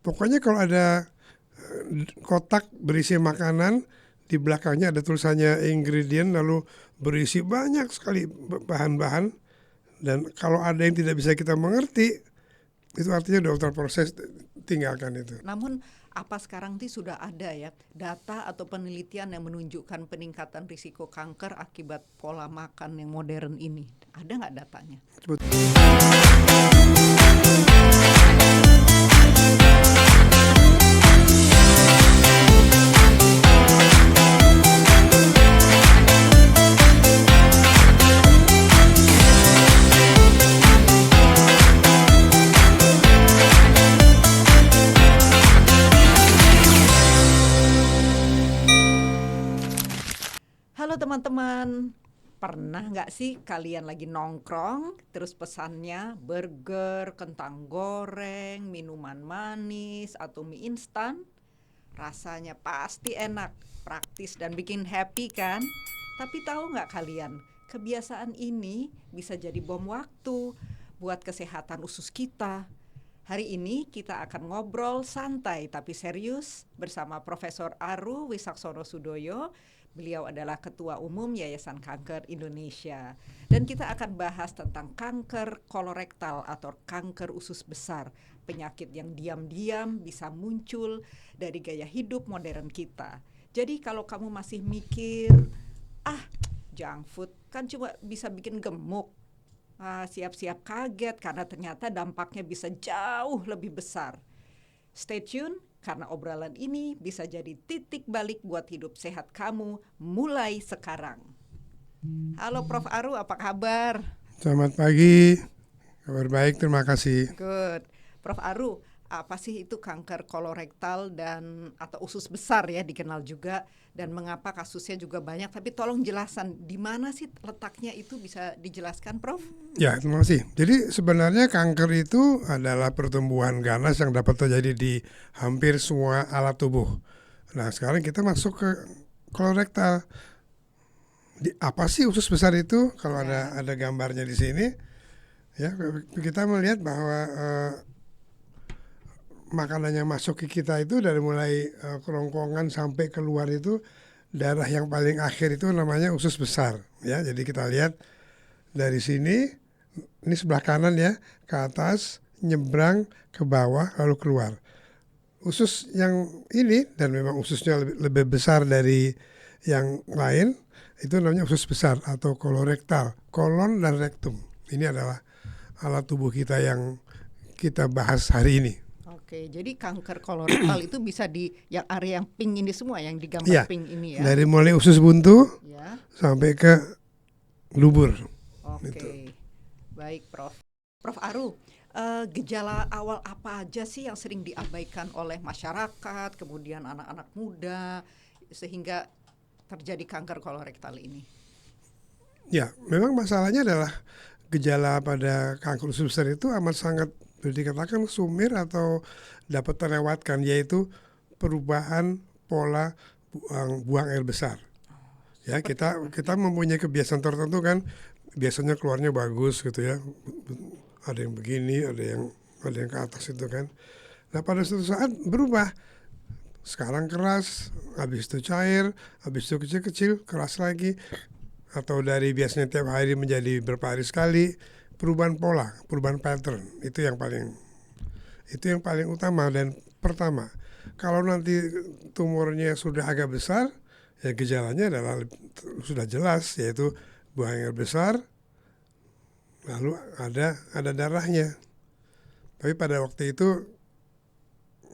Pokoknya kalau ada kotak berisi makanan, di belakangnya ada tulisannya ingredient, lalu berisi banyak sekali bahan-bahan, dan kalau ada yang tidak bisa kita mengerti, itu artinya udah terproses, tinggalkan itu. Namun apa sekarang sudah ada ya data atau penelitian yang menunjukkan peningkatan risiko kanker akibat pola makan yang modern ini? Ada nggak datanya? Halo teman-teman, pernah nggak sih kalian lagi nongkrong, terus pesannya burger, kentang goreng, minuman manis, atau mie instan? Rasanya pasti enak, praktis dan bikin happy kan? Tapi tahu nggak kalian, kebiasaan ini bisa jadi bom waktu buat kesehatan usus kita. Hari ini kita akan ngobrol santai tapi serius bersama Profesor Aru Wisaksono Sudoyo. Beliau adalah Ketua Umum Yayasan Kanker Indonesia. Dan kita akan bahas tentang kanker kolorektal atau kanker usus besar. Penyakit yang diam-diam bisa muncul dari gaya hidup modern kita. Jadi kalau kamu masih mikir, junk food kan cuma bisa bikin gemuk. Siap-siap kaget karena ternyata dampaknya bisa jauh lebih besar. Stay tune karena obrolan ini bisa jadi titik balik buat hidup sehat kamu mulai sekarang. Halo Prof. Aru, apa kabar? Selamat pagi, kabar baik, terima kasih. Good. Prof. Aru, apa sih itu kanker kolorektal dan atau usus besar ya dikenal juga, dan mengapa kasusnya juga banyak, tapi tolong jelasan di mana sih letaknya, itu bisa dijelaskan Prof? Ya, terima kasih. Jadi sebenarnya kanker itu adalah pertumbuhan ganas yang dapat terjadi di hampir semua alat tubuh. Nah, sekarang kita masuk ke kolorektal. Apa sih usus besar itu? Kalau ada gambarnya di sini, ya kita melihat bahwa makanan yang masuk ke kita itu dari mulai kerongkongan sampai keluar itu, darah yang paling akhir itu namanya usus besar. Ya, jadi kita lihat dari sini, ini sebelah kanan ya, ke atas, nyebrang ke bawah, lalu keluar. Usus yang ini, dan memang ususnya lebih besar dari yang lain, itu namanya usus besar atau kolorektal, kolon dan rektum. Ini adalah alat tubuh kita yang kita bahas hari ini. Oke, jadi kanker kolorektal itu bisa di yang area yang pink ini semua, yang digambar Ya, pink ini ya. dari mulai usus buntu Ya. sampai ke lubur. Oke, Gitu. Baik Prof. Prof. Aru, gejala awal apa aja sih yang sering diabaikan oleh masyarakat, kemudian anak-anak muda, sehingga terjadi kanker kolorektal ini? Ya, memang masalahnya adalah gejala pada kanker usus besar itu amat sangat dikatakan sumir atau dapat terlewatkan, yaitu perubahan pola buang air besar. Ya, kita mempunyai kebiasaan tertentu kan, biasanya keluarnya bagus gitu ya. Ada yang begini, ada yang ke atas itu kan. Nah, pada suatu saat berubah. Sekarang keras, habis itu cair, habis itu kecil-kecil, keras lagi. Atau dari biasanya tiap hari menjadi berapa hari sekali. Perubahan pola, perubahan pattern, itu yang paling utama dan pertama. Kalau nanti tumornya sudah agak besar, ya gejalanya adalah sudah jelas, yaitu buang air besar, lalu ada darahnya. Tapi pada waktu itu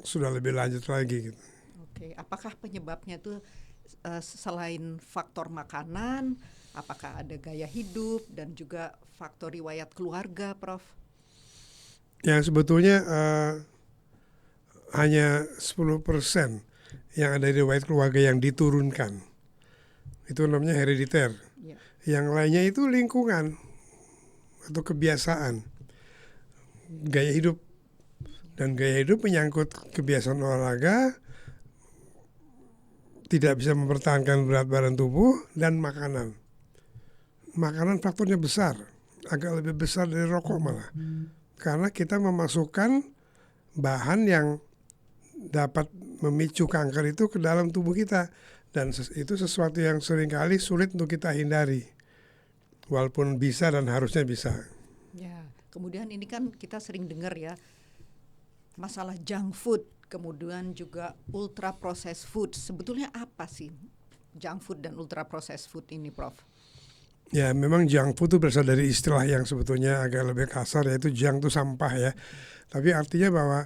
sudah lebih lanjut lagi gitu. Oke, apakah penyebabnya itu selain faktor makanan, apakah ada gaya hidup dan juga faktor riwayat keluarga, Prof? Ya, sebetulnya hanya 10% yang ada riwayat keluarga yang diturunkan. Itu namanya herediter. Ya. Yang lainnya itu lingkungan atau kebiasaan, gaya hidup. Dan gaya hidup menyangkut kebiasaan olahraga, tidak bisa mempertahankan berat badan tubuh, dan makanan. Makanan faktornya besar, agak lebih besar dari rokok malah. Karena kita memasukkan bahan yang dapat memicu kanker itu ke dalam tubuh kita, dan itu sesuatu yang seringkali sulit untuk kita hindari, walaupun bisa dan harusnya bisa. Ya, kemudian ini kan kita sering dengar ya masalah junk food, kemudian juga ultra processed food. Sebetulnya apa sih junk food dan ultra processed food ini, Prof? Ya, memang junk food itu berasal dari istilah yang sebetulnya agak lebih kasar, yaitu junk itu sampah ya. Tapi artinya bahwa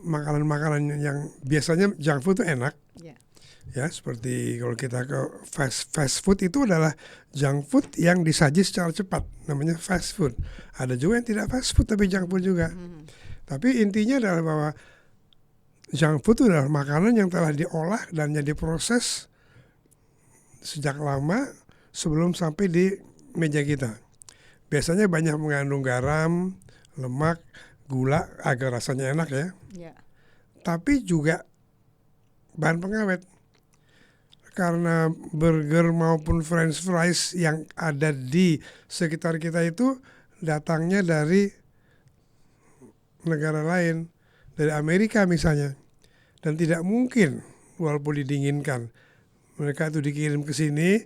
makanan-makanan yang biasanya junk food itu enak, Ya. ya, seperti kalau kita ke fast food itu adalah junk food yang disaji secara cepat, namanya fast food. Ada juga yang tidak fast food tapi junk food juga. Tapi intinya adalah bahwa junk food itu adalah makanan yang telah diolah dan yang diproses sejak lama sebelum sampai di meja kita. Biasanya banyak mengandung garam, lemak, gula agar rasanya enak ya. Ya. Tapi juga bahan pengawet. Karena burger maupun french fries yang ada di sekitar kita itu datangnya dari negara lain, dari Amerika misalnya. Dan tidak mungkin walaupun didinginkan, mereka itu dikirim ke sini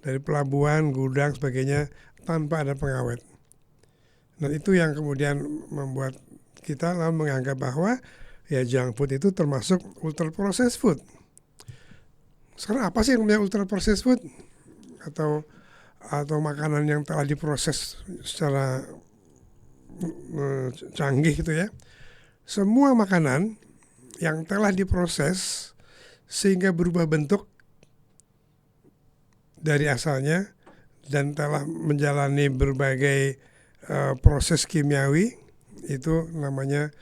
dari pelabuhan, gudang, sebagainya tanpa ada pengawet. Dan itu yang kemudian membuat kita lalu menganggap bahwa ya junk food itu termasuk ultra processed food. Sekarang apa sih yang namanya ultra processed food? Atau makanan yang telah diproses secara canggih gitu ya. Semua makanan yang telah diproses sehingga berubah bentuk dari asalnya dan telah menjalani berbagai proses kimiawi, itu namanya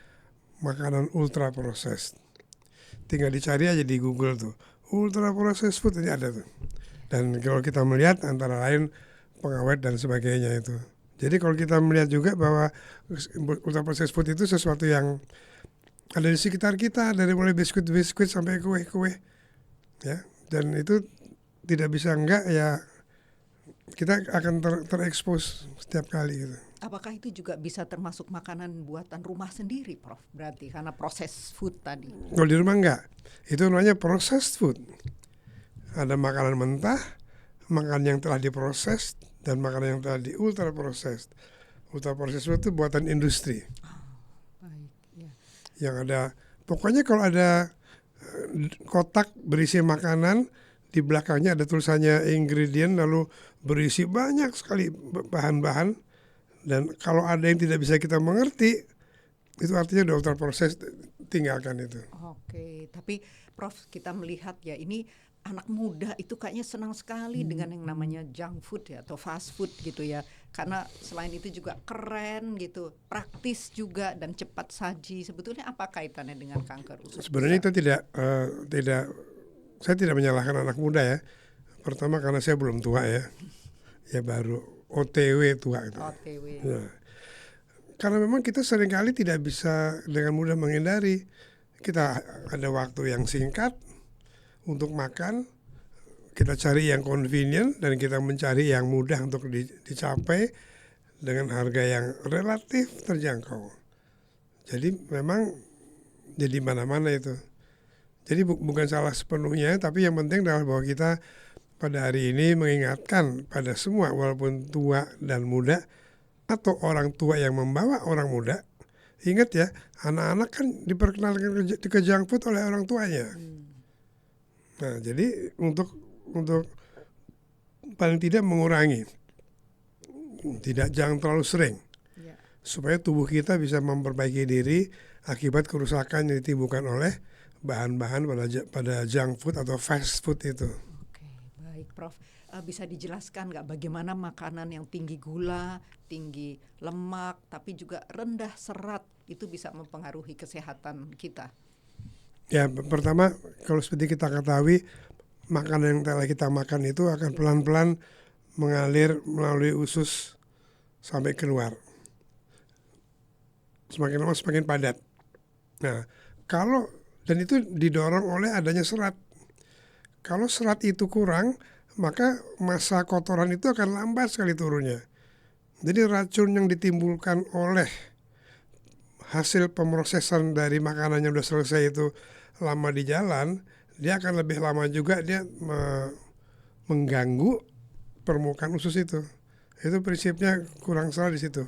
makanan ultra processed. Tinggal dicari aja di Google tuh, ultra processed food ini ada tuh. Dan kalau kita melihat antara lain pengawet dan sebagainya itu. Jadi kalau kita melihat juga bahwa ultra processed food itu sesuatu yang ada di sekitar kita, dari mulai biskuit-biskuit sampai kue-kue, ya. Dan itu tidak bisa enggak ya, kita akan terekspos setiap kali gitu. Apakah itu juga bisa termasuk makanan buatan rumah sendiri, Prof? Berarti karena proses food tadi. Kalau di rumah enggak, itu namanya processed food. Ada makanan mentah, makanan yang telah diproses, dan makanan yang telah di ultra processed. Ultra processed food itu buatan industri. Baik, ya. Yang ada, pokoknya kalau ada kotak berisi makanan, di belakangnya ada tulisannya ingredient, lalu berisi banyak sekali bahan-bahan, dan kalau ada yang tidak bisa kita mengerti, itu artinya udah ultra processed, tinggalkan itu. Oke, tapi Prof, kita melihat ya ini anak muda itu kayaknya senang sekali dengan yang namanya junk food ya atau fast food gitu ya. Karena selain itu juga keren gitu, praktis juga dan cepat saji. Sebetulnya apa kaitannya dengan kanker usus? Sebenarnya itu tidak saya tidak menyalahkan anak muda ya. Pertama karena saya belum tua ya. Ya baru OTW tua gitu. OTW. Ya. Karena memang kita seringkali tidak bisa dengan mudah menghindari. Kita ada waktu yang singkat untuk makan, kita cari yang convenient dan kita mencari yang mudah untuk dicapai dengan harga yang relatif terjangkau. Jadi memang jadi mana-mana itu. Jadi bukan salah sepenuhnya, tapi yang penting adalah bahwa kita pada hari ini mengingatkan pada semua, walaupun tua dan muda atau orang tua yang membawa orang muda, ingat ya, anak-anak kan diperkenalkan ke junk food oleh orang tuanya. Nah, jadi untuk paling tidak mengurangi, jangan terlalu sering, supaya tubuh kita bisa memperbaiki diri akibat kerusakan yang ditimbulkan oleh bahan-bahan pada junk food atau fast food itu. Oke, baik Prof. Bisa dijelaskan nggak bagaimana makanan yang tinggi gula, tinggi lemak, tapi juga rendah serat itu bisa mempengaruhi kesehatan kita? Ya, pertama kalau seperti kita ketahui, makanan yang telah kita makan itu akan pelan-pelan mengalir melalui usus sampai keluar. Semakin lama semakin padat. Nah, dan itu didorong oleh adanya serat. Kalau serat itu kurang, maka massa kotoran itu akan lambat sekali turunnya. Jadi racun yang ditimbulkan oleh hasil pemrosesan dari makanan yang udah selesai itu lama di jalan, dia akan lebih lama juga dia mengganggu permukaan usus itu. Itu prinsipnya kurang salah di situ.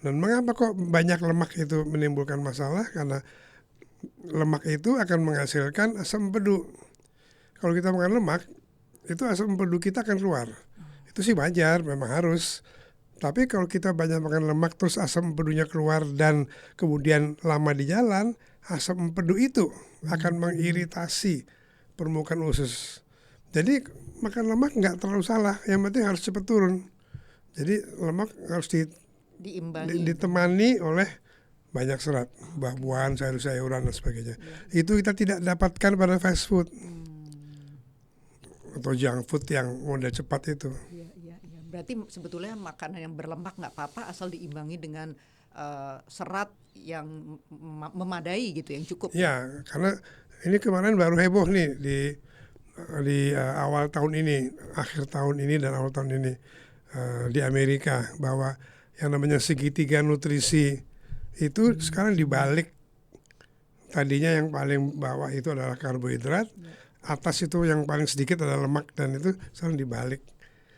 Dan mengapa kok banyak lemak itu menimbulkan masalah? Karena lemak itu akan menghasilkan asam empedu. Kalau kita makan lemak, itu asam empedu kita akan keluar. Itu sih wajar, memang harus. Tapi kalau kita banyak makan lemak terus asam empedunya keluar dan kemudian lama di jalan, asam empedu itu akan mengiritasi permukaan usus. Jadi makan lemak nggak terlalu salah, yang penting harus cepat turun. Jadi lemak harus Diimbangi. ditemani oleh banyak serat, buah-buahan, sayur-sayuran dan sebagainya. Itu kita tidak dapatkan pada fast food atau junk food yang model cepat itu. Iya. Berarti sebetulnya makanan yang berlemak nggak apa-apa asal diimbangi dengan serat yang memadai gitu, yang cukup. Ya, karena ini kemarin baru heboh nih di awal tahun ini, akhir tahun ini dan awal tahun ini di Amerika, bahwa yang namanya segitiga nutrisi itu sekarang dibalik. Tadinya yang paling bawah itu adalah karbohidrat, atas itu yang paling sedikit adalah lemak, dan itu sekarang dibalik.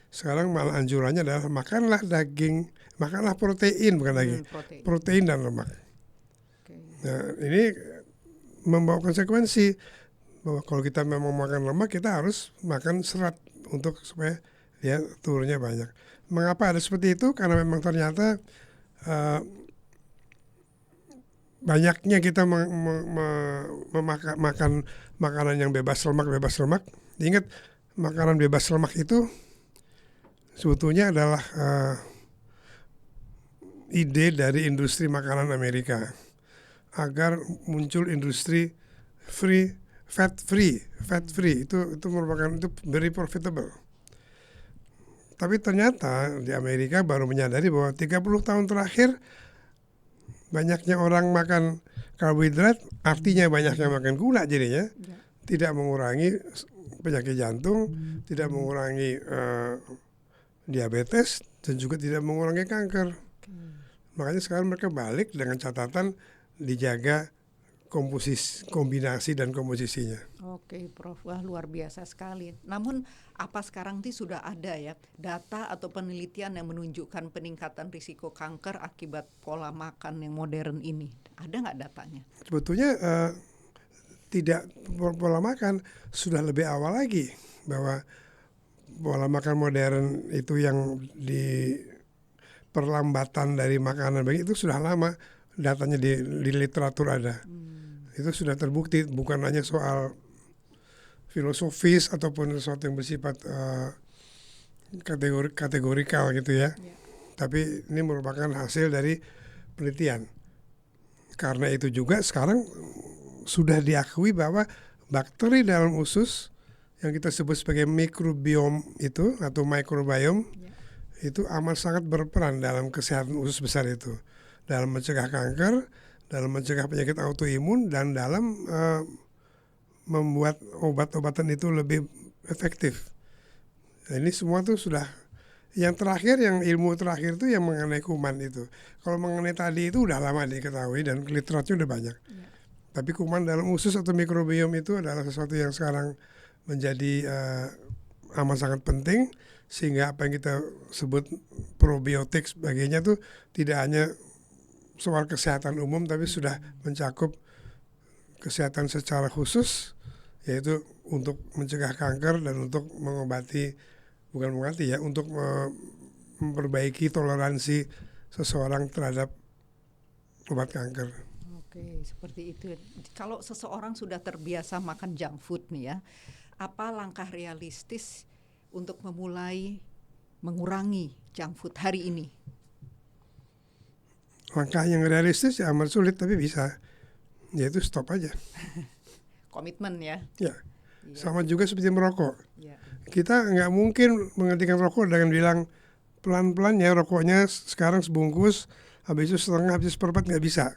Sekarang malah anjurannya adalah makanlah daging, makanlah protein, bukan lagi protein dan lemak. Nah, ini membawa konsekuensi bahwa kalau kita memang makan lemak, kita harus makan serat untuk supaya dia turunnya banyak. Mengapa ada seperti itu? Karena memang ternyata banyaknya kita makan makanan yang bebas lemak. Ingat, makanan bebas lemak itu sebetulnya adalah ide dari industri makanan Amerika agar muncul industri fat free itu merupakan itu very profitable. Tapi ternyata di Amerika baru menyadari bahwa 30 tahun terakhir banyaknya orang makan karbohidrat, artinya banyaknya makan gula, jadinya tidak mengurangi penyakit jantung, tidak mengurangi diabetes, dan juga tidak mengurangi kanker. Makanya sekarang mereka balik dengan catatan dijaga kombinasi dan komposisinya. Oke, Prof. Wah, luar biasa sekali. Namun apa sekarang sudah ada ya data atau penelitian yang menunjukkan peningkatan risiko kanker akibat pola makan yang modern ini? Ada nggak datanya? Sebetulnya tidak, pola makan sudah lebih awal lagi, bahwa pola makan modern itu yang di perlambatan dari makanan baik itu sudah lama, datanya di literatur ada. Itu sudah terbukti, bukan hanya soal filosofis ataupun sesuatu yang bersifat kategorikal gitu ya. Tapi ini merupakan hasil dari penelitian. Karena itu juga sekarang sudah diakui bahwa bakteri dalam usus yang kita sebut sebagai mikrobiom itu atau microbiome itu amat sangat berperan dalam kesehatan usus besar itu, dalam mencegah kanker, dalam mencegah penyakit autoimun, dan dalam membuat obat-obatan itu lebih efektif. Nah, ini semua tuh sudah. Yang terakhir, yang ilmu terakhir itu yang mengenai kuman itu. Kalau mengenai tadi itu udah lama diketahui dan literaturnya udah banyak. Tapi kuman dalam usus atau mikrobiom itu adalah sesuatu yang sekarang menjadi amat sangat penting, sehingga apa yang kita sebut probiotik sebagainya tuh tidak hanya soal kesehatan umum, tapi sudah mencakup kesehatan secara khusus, yaitu untuk mencegah kanker dan untuk untuk memperbaiki toleransi seseorang terhadap obat kanker. Oke, seperti itu. Kalau seseorang sudah terbiasa makan junk food nih ya, apa langkah realistis untuk memulai mengurangi junk food hari ini? Langkah yang realistis ya amat sulit, tapi bisa, yaitu stop aja. Komitmen ya. Ya, sama juga seperti merokok. Ya. Kita nggak mungkin menghentikan rokok dengan bilang pelan-pelan ya rokoknya sekarang sebungkus, habis itu setengah, habis itu seperempat, nggak bisa.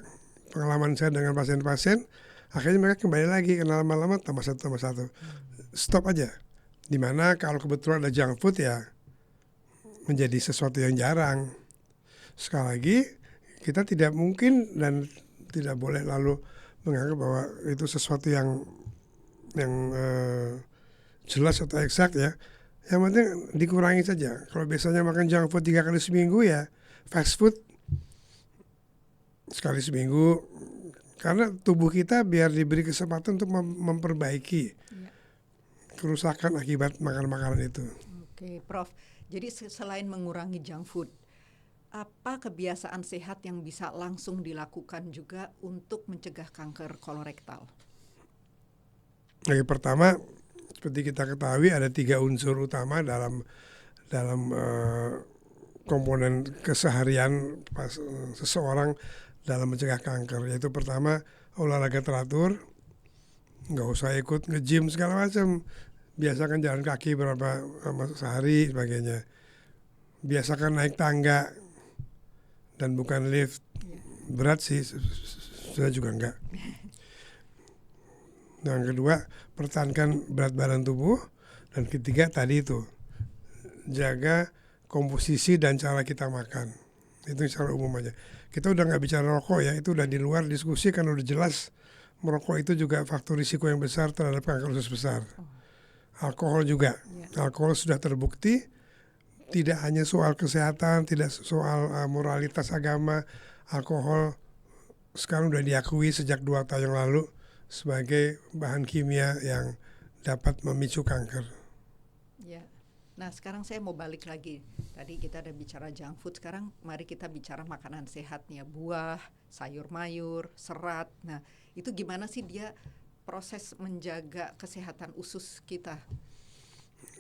Pengalaman saya dengan pasien-pasien, akhirnya mereka kembali lagi, karena lama-lama tambah satu. Stop aja. Dimana kalau kebetulan ada junk food ya menjadi sesuatu yang jarang. Sekali lagi, kita tidak mungkin dan tidak boleh lalu menganggap bahwa itu sesuatu yang jelas atau eksak ya. Yang penting dikurangi saja. Kalau biasanya makan junk food 3 kali seminggu ya fast food sekali seminggu. Karena tubuh kita biar diberi kesempatan untuk memperbaiki kerusakan akibat makan makanan itu. Oke, Prof. Jadi selain mengurangi junk food, apa kebiasaan sehat yang bisa langsung dilakukan juga untuk mencegah kanker kolorektal? Yang pertama, seperti kita ketahui ada 3 unsur utama dalam komponen keseharian seseorang dalam mencegah kanker. Yaitu pertama, olahraga teratur, nggak usah ikut nge-gym segala macam. Biasakan jalan kaki berapa sehari sebagainya. Biasakan naik tangga dan bukan lift. Berat sih, saya juga enggak. Yang kedua, pertahankan berat badan tubuh. Dan ketiga tadi itu, jaga komposisi dan cara kita makan. Itu secara umum aja. Kita udah nggak bicara rokok ya, itu udah di luar diskusi kan udah jelas merokok itu juga faktor risiko yang besar terhadap kanker usus besar. Alkohol juga, alkohol sudah terbukti tidak hanya soal kesehatan, tidak soal moralitas agama. Alkohol sekarang udah diakui sejak 2 tahun yang lalu sebagai bahan kimia yang dapat memicu kanker. Ya. Nah, sekarang saya mau balik lagi. Tadi kita ada bicara junk food, sekarang mari kita bicara makanan sehatnya, buah, sayur mayur, serat. Nah, itu gimana sih dia proses menjaga kesehatan usus kita?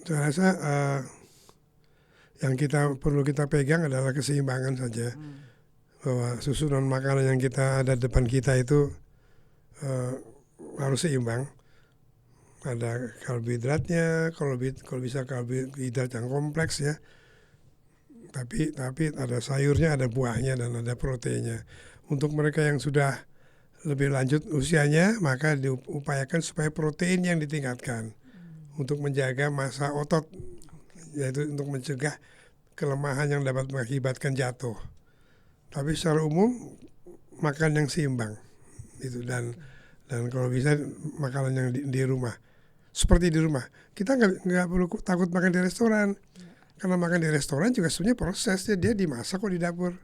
Saya rasa yang perlu kita pegang adalah keseimbangan saja. Bahwa susunan makanan yang ada depan kita itu harus seimbang. Ada karbohidratnya, kalau bisa karbohidrat yang kompleks ya. Tapi ada sayurnya, ada buahnya, dan ada proteinnya. Untuk mereka yang sudah lebih lanjut usianya, maka diupayakan supaya protein yang ditingkatkan untuk menjaga massa otot, yaitu untuk mencegah kelemahan yang dapat mengakibatkan jatuh. Tapi secara umum makan yang seimbang itu, dan kalau bisa makanan yang di rumah. Seperti di rumah, kita nggak perlu takut makan di restoran, karena makan di restoran juga sebenarnya prosesnya dia dimasak kok di dapur.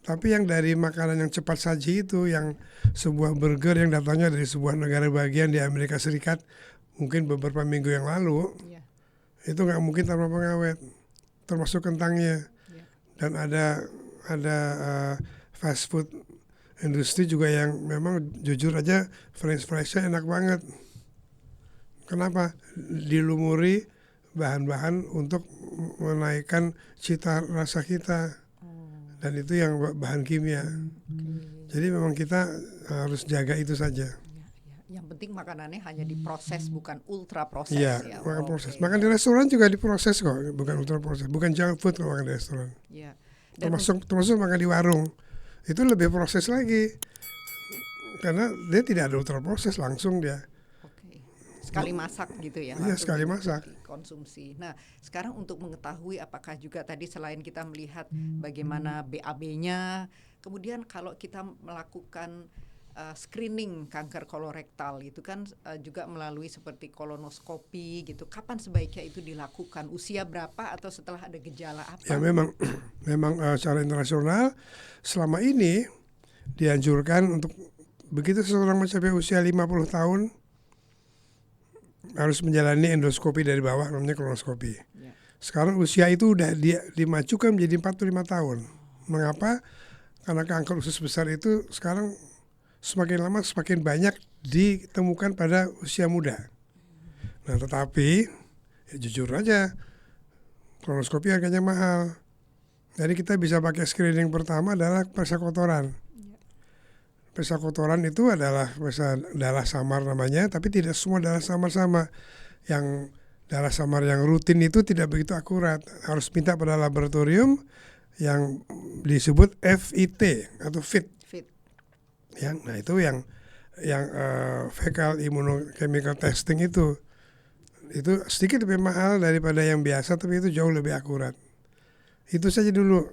Tapi yang dari makanan yang cepat saji itu, yang sebuah burger yang datangnya dari sebuah negara bagian di Amerika Serikat, mungkin beberapa minggu yang lalu, itu nggak mungkin tanpa pengawet, termasuk kentangnya. Dan ada fast food industri juga yang memang jujur aja French fries-nya enak banget. Kenapa? Dilumuri bahan-bahan untuk menaikkan cita rasa kita. Dan itu yang bahan kimia. Jadi memang kita harus jaga itu saja. Yang penting makanannya hanya diproses, bukan ultra proses. Iya, makan proses. Makan di restoran juga diproses kok, bukan ultra proses. Bukan junk food kalau makan di restoran. Termasuk makan di warung. Itu lebih proses lagi. Karena dia tidak ada ultra proses, langsung dia. Sekali masak gitu ya. Iya, sekali masak. Konsumsi. Nah, sekarang untuk mengetahui apakah juga tadi selain kita melihat bagaimana BAB-nya, kemudian kalau kita melakukan screening kanker kolorektal itu kan juga melalui seperti kolonoskopi gitu. Kapan sebaiknya itu dilakukan? Usia berapa atau setelah ada gejala apa? Ya memang secara internasional selama ini dianjurkan untuk begitu seseorang mencapai usia 50 tahun harus menjalani endoskopi dari bawah, namanya kolonoskopi. Sekarang usia itu udah dimajukan menjadi 45 tahun. Mengapa? Karena kanker usus besar itu sekarang semakin lama semakin banyak ditemukan pada usia muda. Nah, tetapi ya jujur aja, kolonoskopi harganya mahal. Jadi kita bisa pakai screening pertama adalah periksa kotoran. Periksa kotoran itu adalah periksa darah samar namanya, tapi tidak semua darah samar sama. Yang darah samar yang rutin itu tidak begitu akurat. Harus minta pada laboratorium yang disebut FIT atau FIT. Nah itu yang fecal immunochemical testing itu sedikit lebih mahal daripada yang biasa, tapi itu jauh lebih akurat. Itu saja dulu.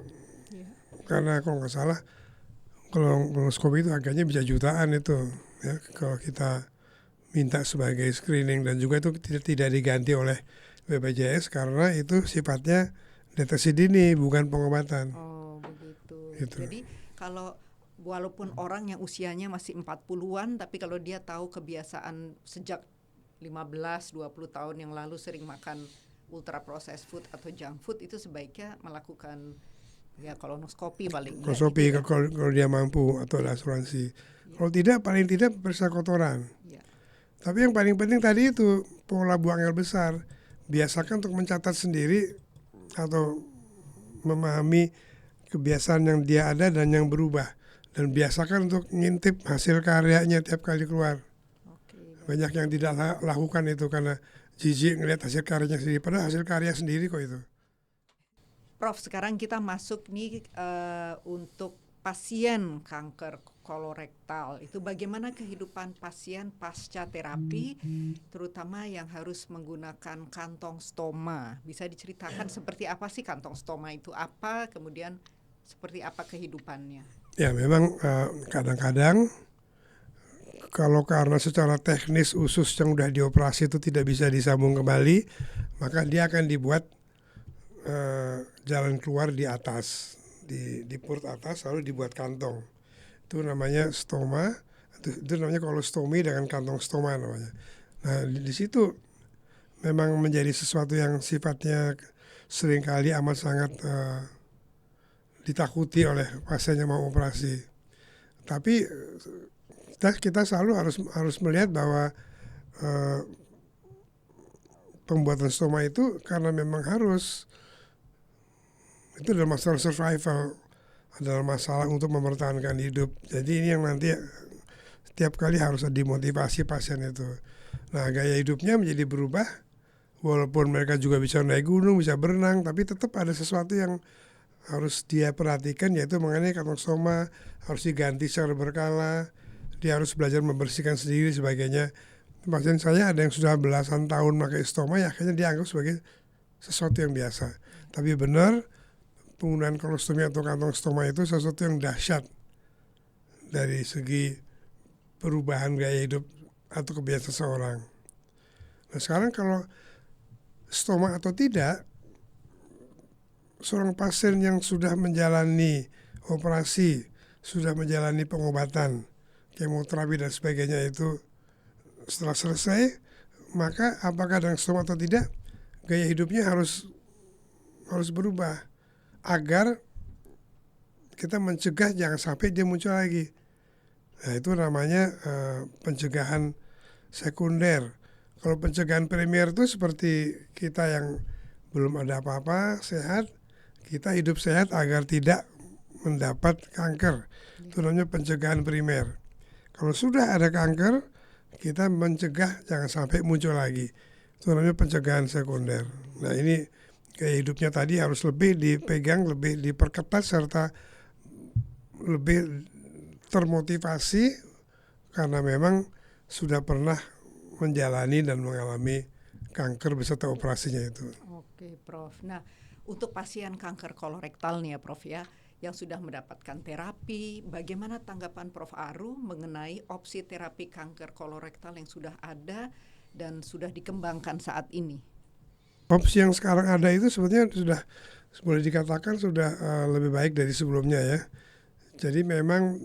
Karena kalau nggak salah kolonoskopi itu harganya bisa jutaan itu, ya kalau kita minta sebagai screening, dan juga itu tidak diganti oleh BPJS karena itu sifatnya deteksi dini bukan pengobatan Oh, begitu. gitu. Jadi kalau walaupun orang yang usianya masih 40-an tapi kalau dia tahu kebiasaan sejak 15-20 tahun yang lalu sering makan ultra processed food atau junk food, itu sebaiknya melakukan ya kolonoskopi paling enggak Kolonoskopi gitu ya. kalau dia mampu atau ada asuransi. Ya, Kalau tidak, paling tidak periksa kotoran. ya. Tapi yang paling penting tadi itu pola buang air besar. Biasakan untuk mencatat sendiri atau memahami kebiasaan yang dia ada dan yang berubah. Dan biasakan untuk ngintip hasil karyanya tiap kali keluar. Oke, Banyak yang tidak lakukan itu karena jijik ngelihat hasil karyanya sendiri. Padahal hasil karya sendiri kok itu. Prof, sekarang kita masuk nih untuk pasien kanker kolorektal. Itu bagaimana kehidupan pasien pasca terapi, terutama yang harus menggunakan kantong stoma. Bisa diceritakan seperti apa sih kantong stoma itu apa, kemudian seperti apa kehidupannya? Ya memang kadang-kadang kalau karena secara teknis usus yang udah dioperasi itu tidak bisa disambung kembali, maka dia akan dibuat jalan keluar di atas, di perut atas, lalu dibuat kantong. Itu namanya stoma, itu namanya kolostomi dengan kantong stoma namanya. Nah di situ memang menjadi sesuatu yang sifatnya seringkali amat sangat ditakuti oleh pasien yang mau operasi. Tapi kita selalu harus melihat bahwa pembuatan stoma itu karena memang harus, itu adalah masalah survival, adalah masalah untuk mempertahankan hidup. Jadi ini yang nanti setiap kali harus dimotivasi pasien itu. Nah gaya hidupnya menjadi berubah, walaupun mereka juga bisa naik gunung, bisa berenang, tapi tetap ada sesuatu yang harus dia perhatikan, yaitu mengenai kantong stoma harus diganti secara berkala. Dia harus belajar membersihkan sendiri sebagainya. Pasien saya ada yang sudah belasan tahun pakai stoma, ya akhirnya dianggap sebagai sesuatu yang biasa. Tapi benar, penggunaan kolostomi atau kantong stoma itu sesuatu yang dahsyat dari segi perubahan gaya hidup atau kebiasaan seseorang. Nah sekarang kalau stoma atau tidak, seorang pasien yang sudah menjalani operasi, sudah menjalani pengobatan, kemoterapi dan sebagainya itu setelah selesai, maka apakah dengan stoma atau tidak, gaya hidupnya harus berubah agar kita mencegah jangan sampai dia muncul lagi. Nah itu namanya pencegahan sekunder. Kalau pencegahan primer itu seperti kita yang belum ada apa-apa, sehat, kita hidup sehat agar tidak mendapat kanker. Itu namanya pencegahan primer. Kalau sudah ada kanker, kita mencegah jangan sampai muncul lagi. Itu namanya pencegahan sekunder. Nah ini gaya hidupnya tadi harus lebih dipegang, lebih diperketat, serta lebih termotivasi karena memang sudah pernah menjalani dan mengalami kanker beserta operasinya itu. Oke, Prof. Nah, untuk pasien kanker kolorektal nih ya, Prof ya, yang sudah mendapatkan terapi, bagaimana tanggapan Prof Aru mengenai opsi terapi kanker kolorektal yang sudah ada dan sudah dikembangkan saat ini? Opsi yang sekarang ada itu sebetulnya sudah boleh dikatakan sudah lebih baik dari sebelumnya ya. Jadi memang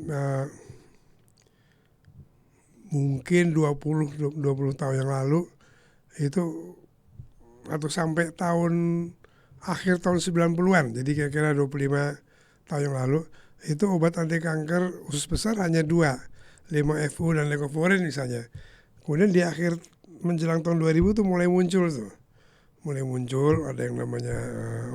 mungkin 20 tahun yang lalu itu, atau sampai akhir tahun 90-an, jadi kira-kira 25 tahun yang lalu, itu obat anti kanker usus besar hanya 2, 5-FU dan leucovorin misalnya. Kemudian di akhir menjelang tahun 2000 tuh mulai muncul, ada yang namanya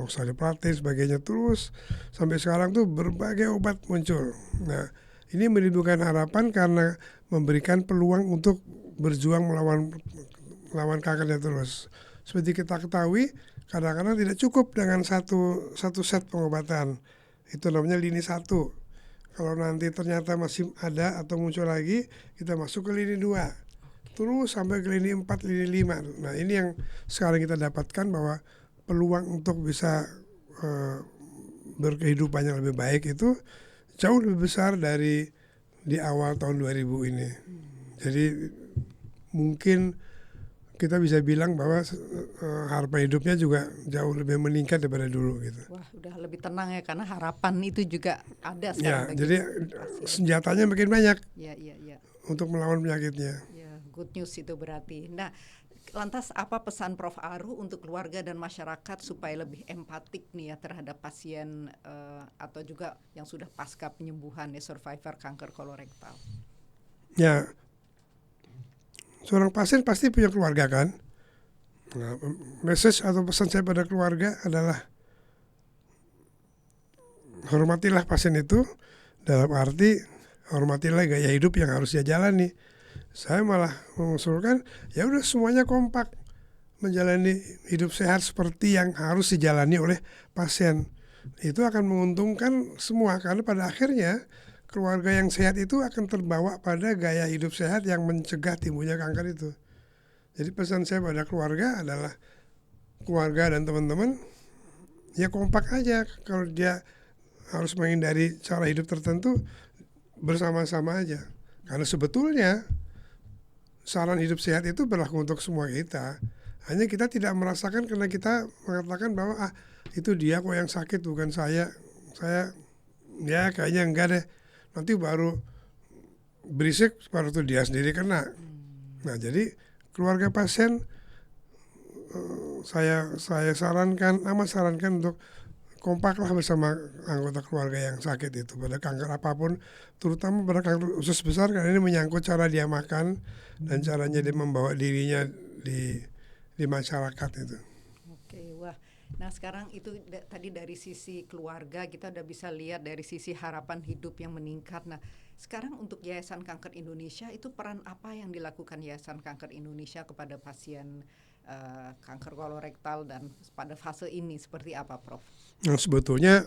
oxaliplatin sebagainya, terus sampai sekarang tuh berbagai obat muncul. Nah ini menimbulkan harapan karena memberikan peluang untuk berjuang melawan kankernya terus. Seperti kita ketahui, kadang-kadang tidak cukup dengan satu set pengobatan. Itu namanya lini 1. Kalau nanti ternyata masih ada atau muncul lagi, kita masuk ke lini 2. Terus sampai ke lini 4, lini 5. Nah ini yang sekarang kita dapatkan, bahwa peluang untuk bisa berkehidupan yang lebih baik itu jauh lebih besar dari di awal tahun 2000 ini. Jadi mungkin kita bisa bilang bahwa harapan hidupnya juga jauh lebih meningkat daripada dulu gitu. Wah, udah lebih tenang ya karena harapan itu juga ada Ya, sekarang bagi jadi pasien. senjatanya makin banyak Ya, ya, ya. untuk melawan penyakitnya. Ya, good news itu berarti. Nah, lantas apa pesan Prof. Aru untuk keluarga dan masyarakat supaya lebih empatik nih ya terhadap pasien atau juga yang sudah pasca penyembuhan ya survivor kanker kolorektal? Ya, seorang pasien pasti punya keluarga kan. Nah, message atau pesan saya pada keluarga adalah hormatilah pasien itu, dalam arti hormatilah gaya hidup yang harus dia jalani. Saya malah mengusulkan ya udah semuanya kompak menjalani hidup sehat seperti yang harus dijalani oleh pasien. Itu akan menguntungkan semua karena pada akhirnya keluarga yang sehat itu akan terbawa pada gaya hidup sehat yang mencegah timbulnya kanker itu. Jadi pesan saya pada keluarga adalah keluarga dan teman-teman ya kompak aja. Kalau dia harus menghindari cara hidup tertentu bersama-sama aja. Karena sebetulnya saran hidup sehat itu berlaku untuk semua kita. Hanya kita tidak merasakan karena kita mengatakan bahwa itu dia kok yang sakit bukan saya. Saya ya kayaknya enggak deh. Nanti baru berisik baru tuh dia sendiri kena. Nah, jadi keluarga pasien saya amat sarankan untuk kompaklah bersama anggota keluarga yang sakit itu pada kanker apapun, terutama pada kanker usus besar karena ini menyangkut cara dia makan dan caranya dia membawa dirinya di masyarakat itu. Oke, wah. Nah, sekarang itu tadi dari sisi keluarga kita udah bisa lihat dari sisi harapan hidup yang meningkat. Nah, sekarang untuk Yayasan Kanker Indonesia itu peran apa yang dilakukan Yayasan Kanker Indonesia kepada pasien kanker kolorektal dan pada fase ini seperti apa, Prof? Nah, sebetulnya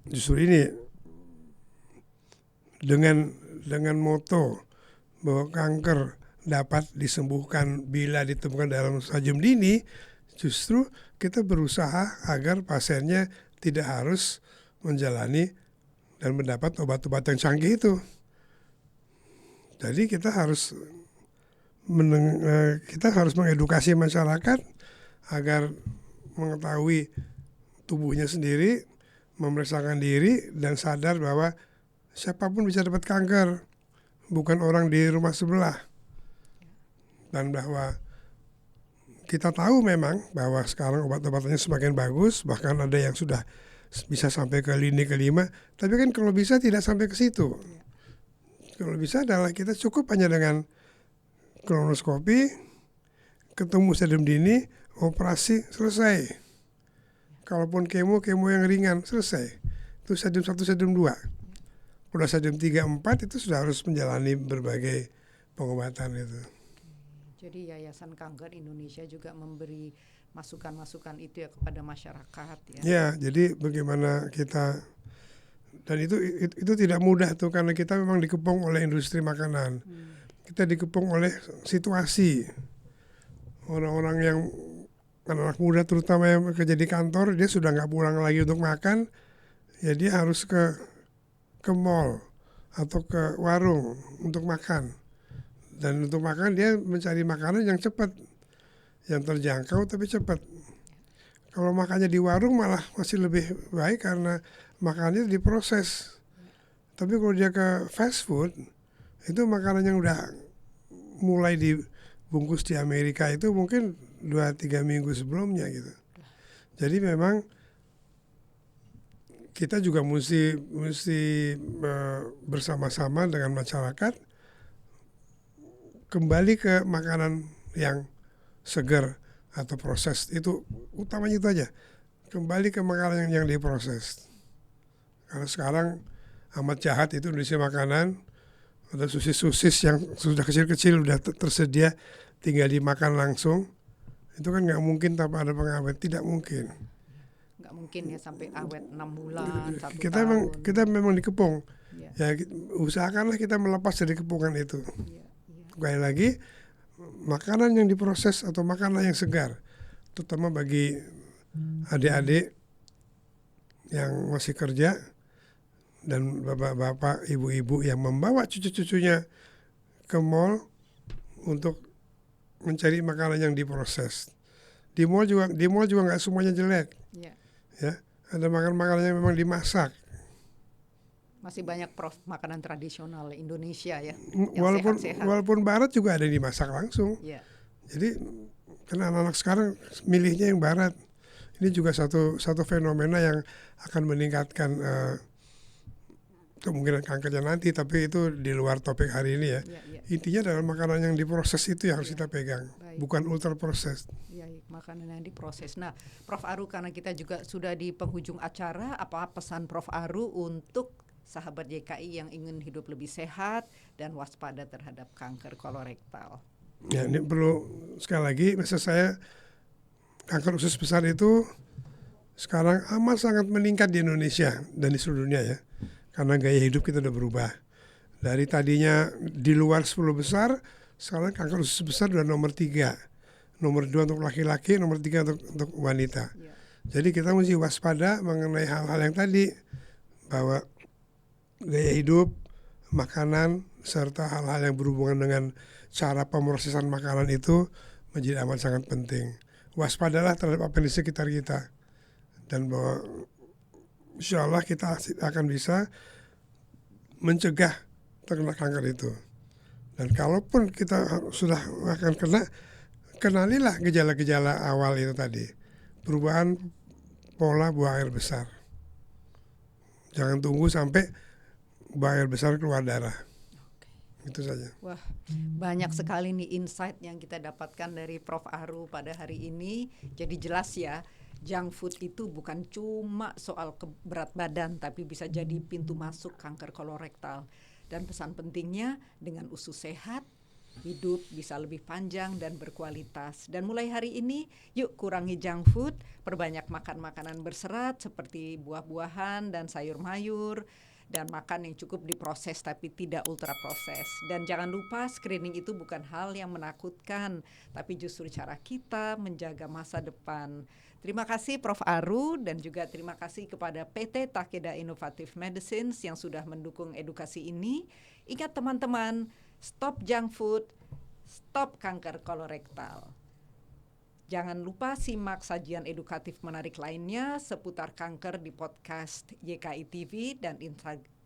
justru ini dengan moto bahwa kanker dapat disembuhkan bila ditemukan dalam stadium dini, justru kita berusaha agar pasiennya tidak harus menjalani dan mendapat obat-obat yang canggih itu. Jadi kita harus mengedukasi masyarakat agar mengetahui tubuhnya sendiri, memeriksakan diri dan sadar bahwa siapapun bisa dapat kanker, bukan orang di rumah sebelah. Dan bahwa kita tahu memang bahwa sekarang obat-obatannya semakin bagus, bahkan ada yang sudah bisa sampai ke lini kelima, tapi kan kalau bisa tidak sampai ke situ. Kalau bisa adalah kita cukup hanya dengan kolonoskopi, ketemu stadium dini, operasi, selesai. Kalaupun kemo yang ringan, selesai. Itu stadium 1, stadium 2. Udah stadium 3, 4 itu sudah harus menjalani berbagai pengobatan itu. Jadi Yayasan Kanker Indonesia juga memberi masukan-masukan itu ya kepada masyarakat ya. Ya, jadi bagaimana kita, dan itu tidak mudah tuh karena kita memang dikepung oleh industri makanan. Kita dikepung oleh situasi. Orang-orang yang anak muda terutama yang kerja di kantor, dia sudah nggak pulang lagi untuk makan, ya dia harus ke mall atau ke warung untuk makan. Dan untuk makan dia mencari makanan yang cepat, yang terjangkau tapi cepat. Kalau makannya di warung malah masih lebih baik karena makannya diproses. Tapi kalau dia ke fast food, itu makanan yang udah mulai dibungkus di Amerika itu mungkin 2-3 minggu sebelumnya gitu. Jadi memang kita juga mesti bersama-sama dengan masyarakat kembali ke makanan yang segar atau proses. Itu utamanya itu aja. Kembali ke makanan yang diproses. Karena sekarang amat jahat itu Indonesia makanan. Ada sosis yang sudah kecil-kecil udah tersedia, tinggal dimakan langsung. Itu kan nggak mungkin tanpa ada pengawet, tidak mungkin. Nggak mungkin ya sampai awet 6 bulan, 1 tahun. Kita memang dikepung. Ya. Ya usahakanlah kita melepas dari kepungan itu. Ya. Sekali lagi, makanan yang diproses atau makanan yang segar, terutama bagi adik-adik yang masih kerja, dan bapak-bapak, ibu-ibu yang membawa cucu-cucunya ke mall untuk mencari makanan yang diproses. Di mall juga nggak semuanya jelek, Ya. ya. Ada makanan yang memang dimasak. Masih banyak Prof makanan tradisional Indonesia ya, yang Walaupun sehat-sehat. walaupun barat juga ada yang dimasak langsung. Ya. Jadi karena anak-anak sekarang milihnya yang barat. Ini juga satu fenomena yang akan meningkatkan kemungkinan kankernya nanti, tapi itu di luar topik hari ini ya. Ya, ya. Intinya adalah makanan yang diproses itu yang harus Iya. kita pegang, Baik. bukan ultra proses. Ya, makanan yang diproses. Nah, Prof Aru, karena kita juga sudah di penghujung acara, apa pesan Prof Aru untuk sahabat JKI yang ingin hidup lebih sehat dan waspada terhadap kanker kolorektal? Ya, ini perlu sekali lagi, maksud saya kanker usus besar itu sekarang amat sangat meningkat di Indonesia dan di seluruh dunia ya. Karena gaya hidup kita udah berubah. Dari tadinya di luar 10 besar, sekarang kanker usus besar udah nomor 3. Nomor 2 untuk laki-laki, nomor 3 untuk wanita. Ya. Jadi kita mesti waspada mengenai hal-hal yang tadi, bahwa gaya hidup, makanan, serta hal-hal yang berhubungan dengan cara pemrosesan makanan itu menjadi amat sangat penting. Waspadalah terhadap apa yang di sekitar kita. Dan bahwa insya Allah kita akan bisa mencegah terkena kanker itu. Dan kalaupun kita sudah akan kena, kenalilah gejala-gejala awal itu tadi. Perubahan pola buang air besar. Jangan tunggu sampai buang air besar keluar darah. Itu saja. Wah, banyak sekali nih insight yang kita dapatkan dari Prof Aru pada hari ini. Jadi jelas ya, junk food itu bukan cuma soal berat badan, tapi bisa jadi pintu masuk kanker kolorektal. Dan pesan pentingnya, dengan usus sehat, hidup bisa lebih panjang dan berkualitas. Dan mulai hari ini, yuk kurangi junk food, perbanyak makan makanan berserat seperti buah-buahan dan sayur mayur, dan makan yang cukup diproses tapi tidak ultra proses. Dan jangan lupa, screening itu bukan hal yang menakutkan, tapi justru cara kita menjaga masa depan. Terima kasih Prof Aru, dan juga terima kasih kepada PT Takeda Innovative Medicines yang sudah mendukung edukasi ini. Ingat teman-teman, stop junk food, stop kanker kolorektal. Jangan lupa simak sajian edukatif menarik lainnya seputar kanker di podcast YKI TV dan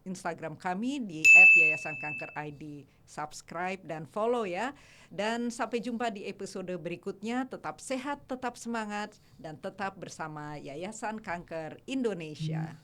Instagram kami di @yayasankanker_id. Subscribe dan follow ya. Dan sampai jumpa di episode berikutnya. Tetap sehat, tetap semangat, dan tetap bersama Yayasan Kanker Indonesia.